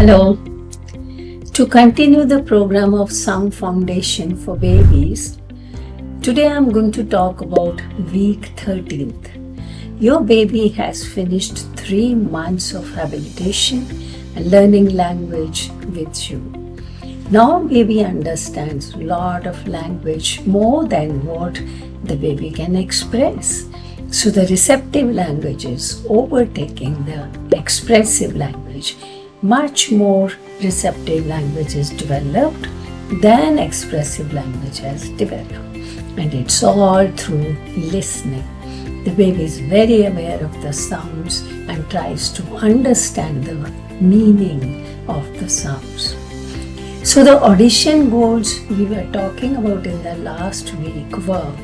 Hello. To continue the program of Sound Foundation for Babies, today I'm going to talk about week 13th. Your baby has finished 3 months of habilitation and learning language with you. Now baby understands a lot of language more than what the baby can express. So the receptive language is overtaking the expressive language. Much more receptive language is developed than expressive language has developed. And it's all through listening. The baby is very aware of the sounds and tries to understand the meaning of the sounds. So the audition goals we were talking about in the last week were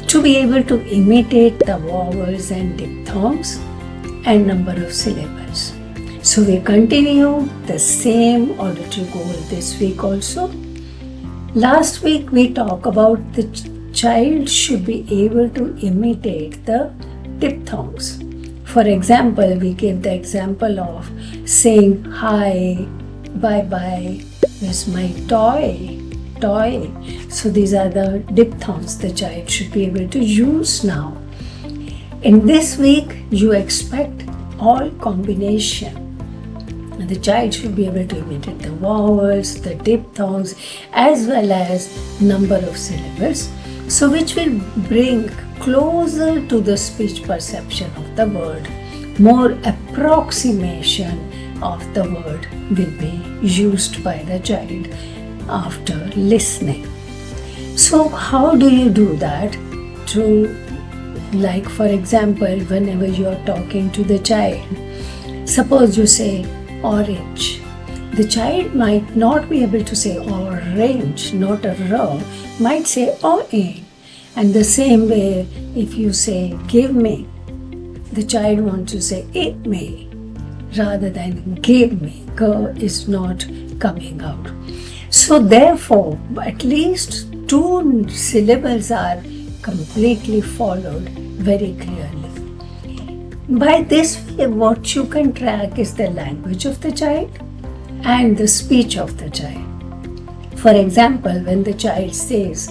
to be able to imitate the vowels and diphthongs and number of syllables. So we continue the same auditory goal this week also. Last week we talked about the child should be able to imitate the diphthongs. For example, we gave the example of saying hi, bye-bye, where's my toy, toy. So these are the diphthongs the child should be able to use now. In this week, you expect all combination. The child should be able to imitate the vowels, the diphthongs, as well as number of syllables. So which will bring closer to the speech perception of the word. More approximation of the word will be used by the child after listening. So how do you do that? Like for example, whenever you are talking to the child, suppose you say orange. The child might not be able to say orange, not a R, might say orange. And the same way, if you say give me, the child wants to say it me rather than give me. G is not coming out. So therefore, at least 2 syllables are completely followed very clearly. By this way, what you can track is the language of the child and the speech of the child. For example, when the child says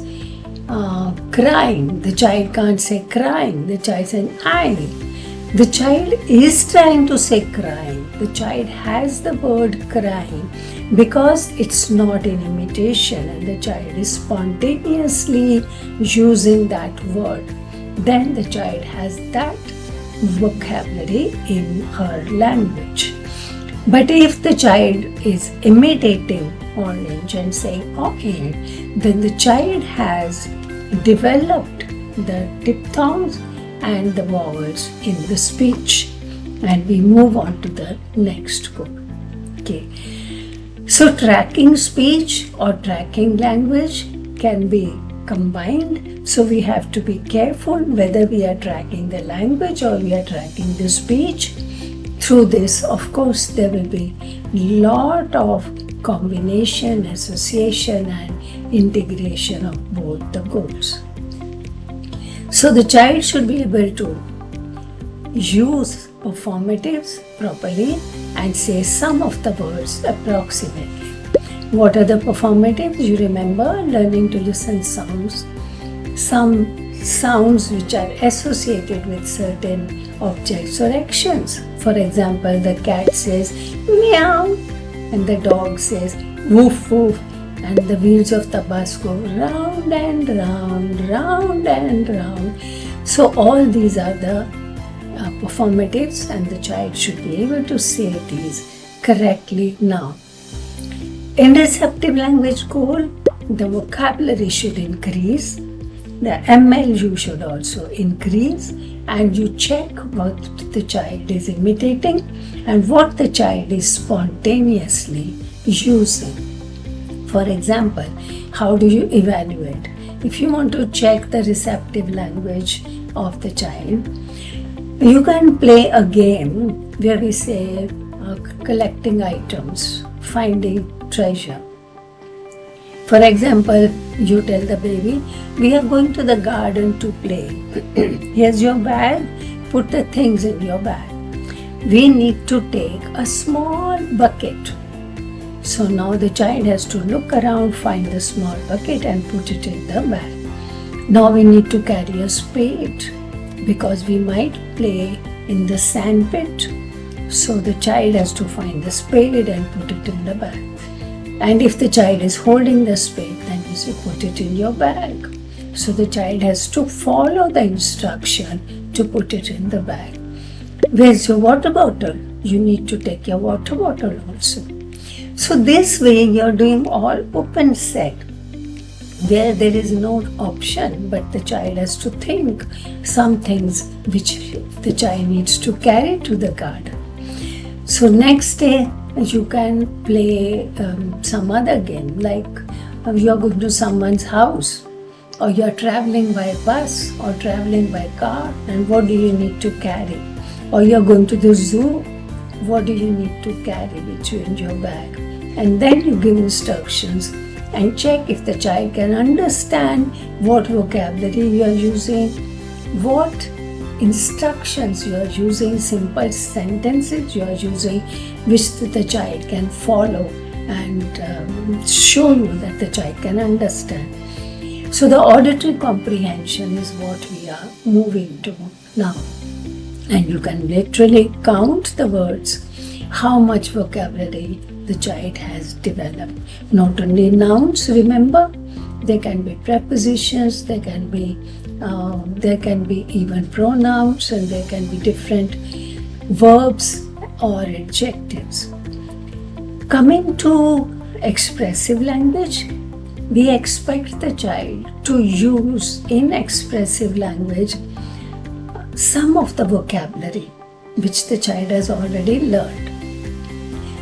crying, the child can't say crying, the child says I. The child is trying to say crying. The child has the word crying because it's not an imitation and the child is spontaneously using that word. Then the child has that vocabulary in her language. But if the child is imitating orange and saying orange, then the child has developed the diphthongs and the vowels in the speech. And we move on to the next goal. Okay. So tracking speech or tracking language can be combined. So we have to be careful whether we are tracking the language or we are tracking the speech. Through this, of course, there will be lot of combination, association and integration of both the goals. So the child should be able to use performatives properly and say some of the words approximately. What are the performatives? You remember learning to listen sounds. Some sounds which are associated with certain objects or actions. For example, the cat says meow and the dog says woof woof and the wheels of the bus go round and round, round and round. So all these are the performatives and the child should be able to say these correctly now. In receptive language goal, the vocabulary should increase, the MLU should also increase, and you check what the child is imitating and what the child is spontaneously using. For example, how do you evaluate? If you want to check the receptive language of the child, you can play a game where we say collecting items, finding treasure. For example, you tell the baby, we are going to the garden to play. Here's your bag, put the things in your bag. We need to take a small bucket So now the child has to look around, find the small bucket and put it in the bag. Now we need to carry a spade because we might play in the sand pit. So the child has to find the spade and put it in the bag. And if the child is holding the spade, then you say put it in your bag. So the child has to follow the instruction to put it in the bag. Where's your water bottle? You need to take your water bottle also. So this way you're doing all open set, where there is no option, but the child has to think some things which the child needs to carry to the garden. So next day you can play some other game, like you're going to someone's house, or you're traveling by bus or traveling by car, and what do you need to carry? Or you're going to the zoo, what do you need to carry with you in your bag? And then you give instructions and check if the child can understand what vocabulary you are using, what instructions you are using, simple sentences you are using, which the child can follow and show you that the child can understand. So the auditory comprehension is what we are moving to now. And you can literally count the words, how much vocabulary the child has developed. Not only nouns, remember, there can be prepositions, there can be even pronouns, and there can be different verbs or adjectives. Coming to expressive language, we expect the child to use in expressive language some of the vocabulary which the child has already learned.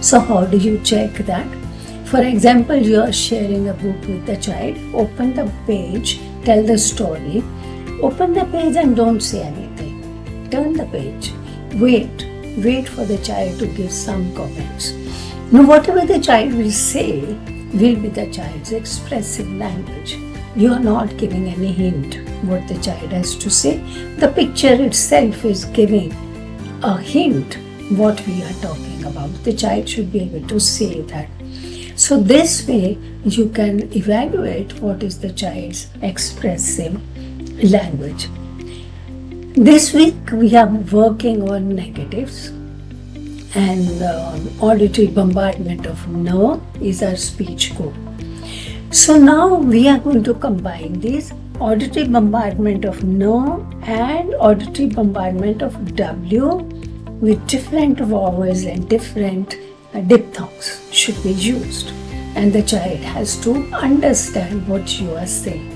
So how do you check that? For example, you are sharing a book with the child, open the page, tell the story, open the page and don't say anything. Turn the page, wait for the child to give some comments. Now whatever the child will say will be the child's expressive language. You are not giving any hint what the child has to say. The picture itself is giving a hint what we are talking about. The child should be able to say that. So this way you can evaluate what is the child's expressive language. This week we are working on negatives, and auditory bombardment of nerve is our speech code. So now we are going to combine these auditory bombardment of nerve and auditory bombardment of W with different vowels and different diphthongs should be used, and the child has to understand what you are saying.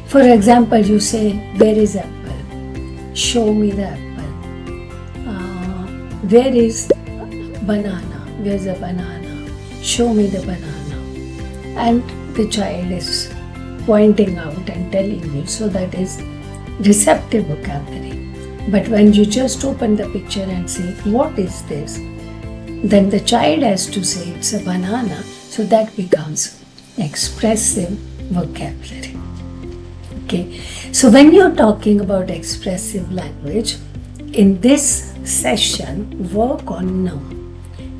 For example, you say, where is apple? Show me the apple. Where is banana? Where's a banana? Show me the banana. And the child is pointing out and telling you, so that is receptive vocabulary. But when you just open the picture and say, what is this? Then the child has to say it's a banana, so that becomes expressive vocabulary. Okay, so when you're talking about expressive language, in this session, work on no.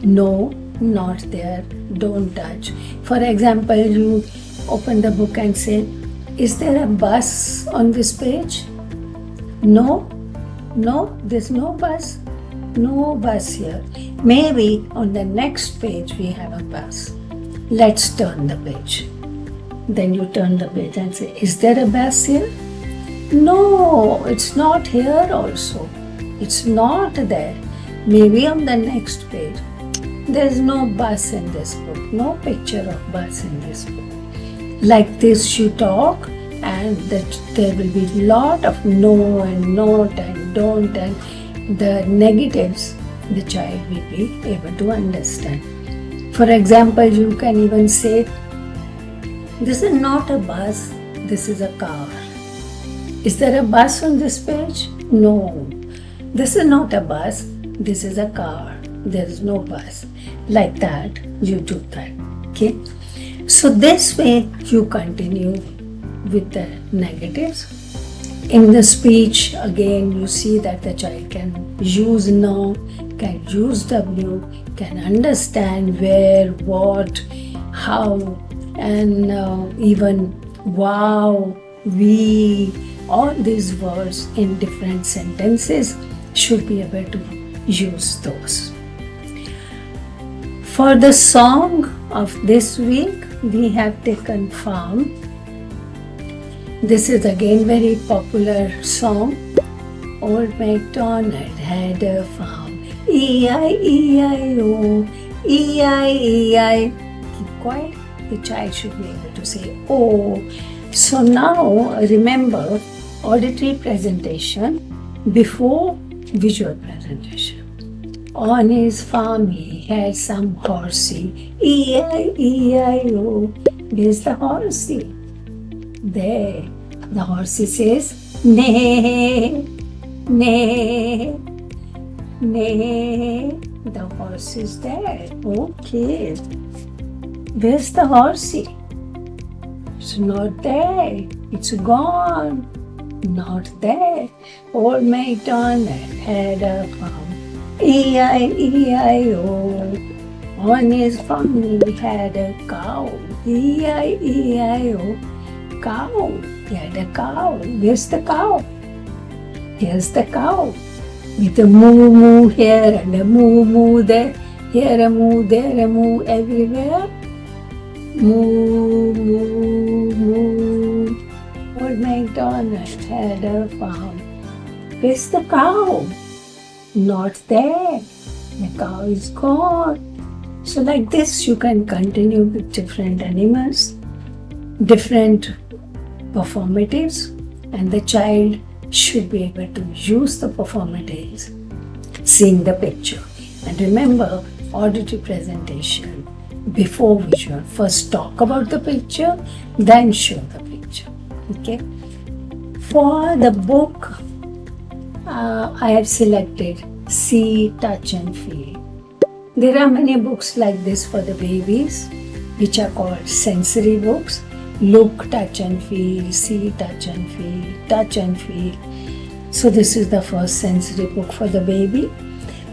No, not there, don't touch. For example, you open the book and say, is there a bus on this page? No, there's no bus. No bus here. Maybe on the next page we have a bus. Let's turn the page. Then you turn the page and say, is there a bus here? No, it's not here also. It's not there. Maybe on the next page. There's no bus in this book. No picture of bus in this book. Like this you talk, and that there will be lot of no and not and don't, and the negatives the child will be able to understand. For example, you can even say, this is not a bus, this is a car. Is there a bus on this page? No. This is not a bus, this is a car. There is no bus. Like that, you do that. Okay? So this way you continue with the negatives. In the speech, again, you see that the child can use no, can use W, can understand where, what, how, and even wow, we, all these words in different sentences should be able to use those. For the song of this week, we have taken farm. This is again very popular song. Old MacDonald had a farm. E-I-E-I-O, E-I-E-I. Keep quiet. The child should be able to say O. So now remember auditory presentation before visual presentation. On his farm he had some horsey. E-I-E-I-O. Where's the horsey? There. The horsey says neigh, neigh, neigh. The horse is there. Okay. Where's the horsey? It's not there. It's gone. Not there. Old MacDonald had a farm. E-I-E-I-O. On his farm he had a cow. E-I-E-I-O. Cow. He had a cow. Where's the cow? Here's the cow. With a moo moo here and a moo moo there. Here a moo, there a moo, everywhere. Moo, moo, moo. Old MacDonald had a farm. Where's the cow? Not there. The cow is gone. So like this you can continue with different animals, different performatives, and the child should be able to use the performatives seeing the picture. And remember, auditory presentation before visual. First talk about the picture, then show the picture. Okay. For the book, I have selected See, Touch and Feel. There are many books like this for the babies, which are called sensory books. Look, touch and feel, see, touch and feel, touch and feel. So this is the first sensory book for the baby.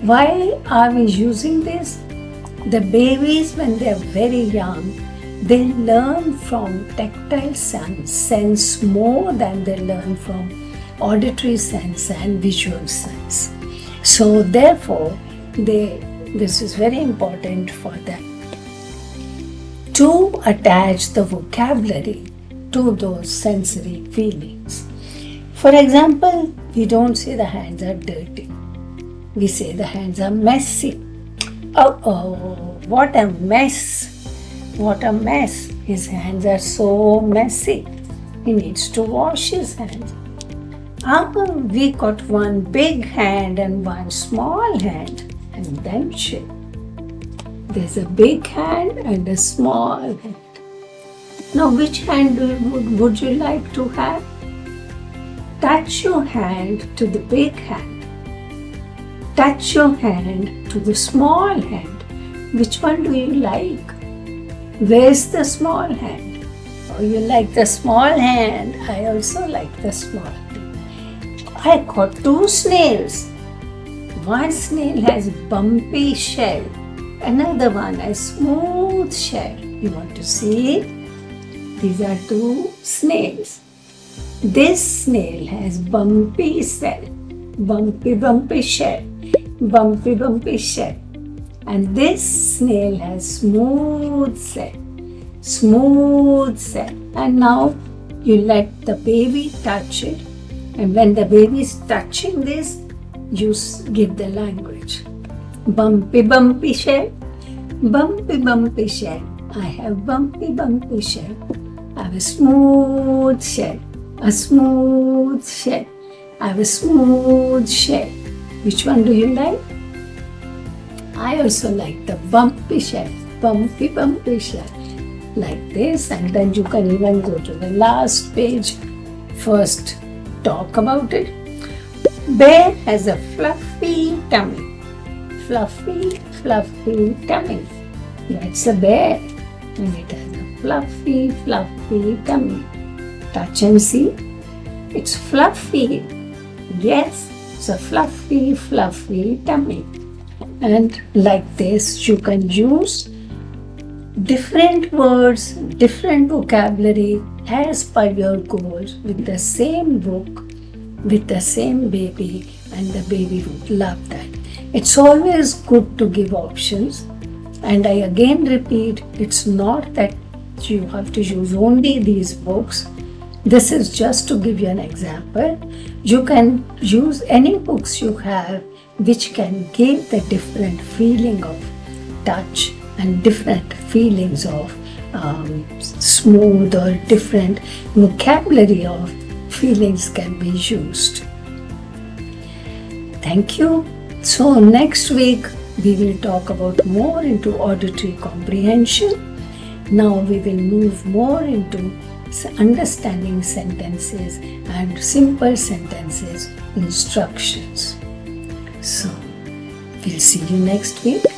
Why are we using this? The babies, when they are very young, they learn from tactile sense more than they learn from auditory sense and visual sense. So therefore, this is very important for them to attach the vocabulary to those sensory feelings. For example, we don't say the hands are dirty. We say the hands are messy. Oh, what a mess. What a mess. His hands are so messy. He needs to wash his hands. We got one big hand and one small hand, and then shape. There's a big hand and a small hand. Now, which hand would you like to have? Touch your hand to the big hand. Touch your hand to the small hand. Which one do you like? Where's the small hand? Oh, you like the small hand. I also like the small hand. I got two snails. One snail has bumpy shell. Another one has smooth shell. You want to see it? These are two snails. This snail has bumpy shell. Bumpy shell. Bumpy shell. And this snail has smooth shell. Smooth shell. And now you let the baby touch it. And when the baby is touching this, you give the language. Bumpy shell. Bumpy shell. I have bumpy shell. I have a smooth shell. A smooth shell. I have a smooth shell. Which one do you like? I also like the bumpy shell. Bumpy shell. Like this, and then you can even go to the last page. First, talk about it. Bear has a fluffy tummy. Fluffy tummy. That's a bear. And it has a fluffy tummy. Touch and see. It's fluffy. Yes, it's a fluffy tummy. And like this, you can use different words, different vocabulary as per your goals with the same book, with the same baby, and the baby would love that. It's always good to give options. And I again repeat, it's not that you have to use only these books. This is just to give you an example. You can use any books you have which can give the different feeling of touch and different feelings of smooth or different vocabulary of feelings can be used. Thank you. So next week we will talk about more into auditory comprehension. Now we will move more into understanding sentences and simple sentences instructions. So we'll see you next week.